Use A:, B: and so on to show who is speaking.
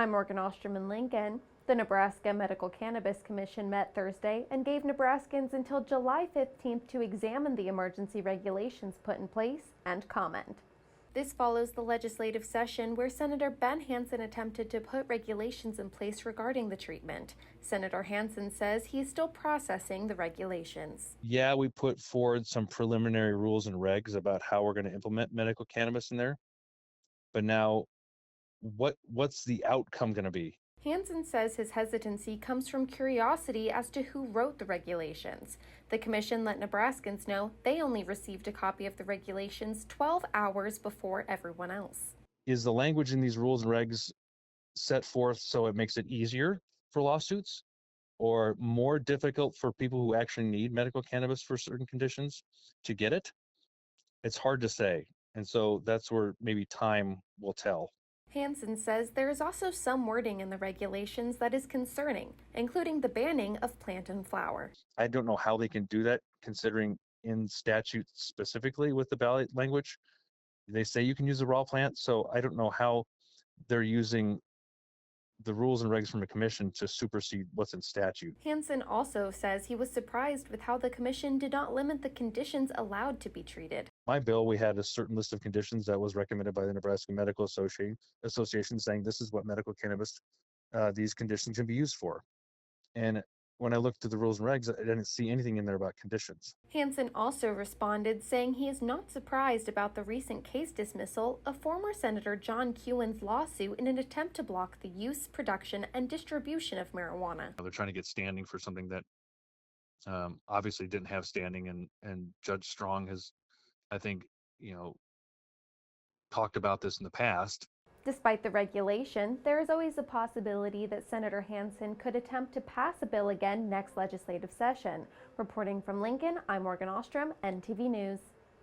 A: I'm Morgan Ostrom in Lincoln. The Nebraska Medical Cannabis Commission met Thursday and gave Nebraskans until July 15th to examine the emergency regulations put in place and comment. This follows the legislative session where Senator Ben Hansen attempted to put regulations in place regarding the treatment. Senator Hansen says he is still processing the regulations.
B: Yeah, we put forward some preliminary rules and regs about how we're going to implement medical cannabis in there. But now, what's the outcome going to be?
A: Hansen says his hesitancy comes from curiosity as to who wrote the regulations. The commission let Nebraskans know they only received a copy of the regulations 12 hours before everyone else.
B: Is the language in these rules and regs set forth so it makes it easier for lawsuits or more difficult for people who actually need medical cannabis for certain conditions to get it? It's hard to say. And so that's where maybe time will tell.
A: Hansen says there is also some wording in the regulations that is concerning, including the banning of plant and flower.
B: I don't know how they can do that, considering in statute specifically with the ballot language, they say you can use a raw plant. So I don't know how they're using the rules and regs from the commission to supersede what's in statute.
A: Hansen also says he was surprised with how the commission did not limit the conditions allowed to be treated.
B: My bill, we had a certain list of conditions that was recommended by the Nebraska Medical Association saying this is what medical cannabis, these conditions can be used for. And when I looked at the rules and regs, I didn't see anything in there about conditions.
A: Hansen also responded saying he is not surprised about the recent case dismissal of former Senator John Kewen's lawsuit in an attempt to block the use, production, and distribution of marijuana.
B: They're trying to get standing for something that obviously didn't have standing, and Judge Strong has, I think, talked about this in the past.
A: Despite the regulation, there is always a possibility that Senator Hansen could attempt to pass a bill again next legislative session. Reporting from Lincoln, I'm Morgan Ostrom, NTV News.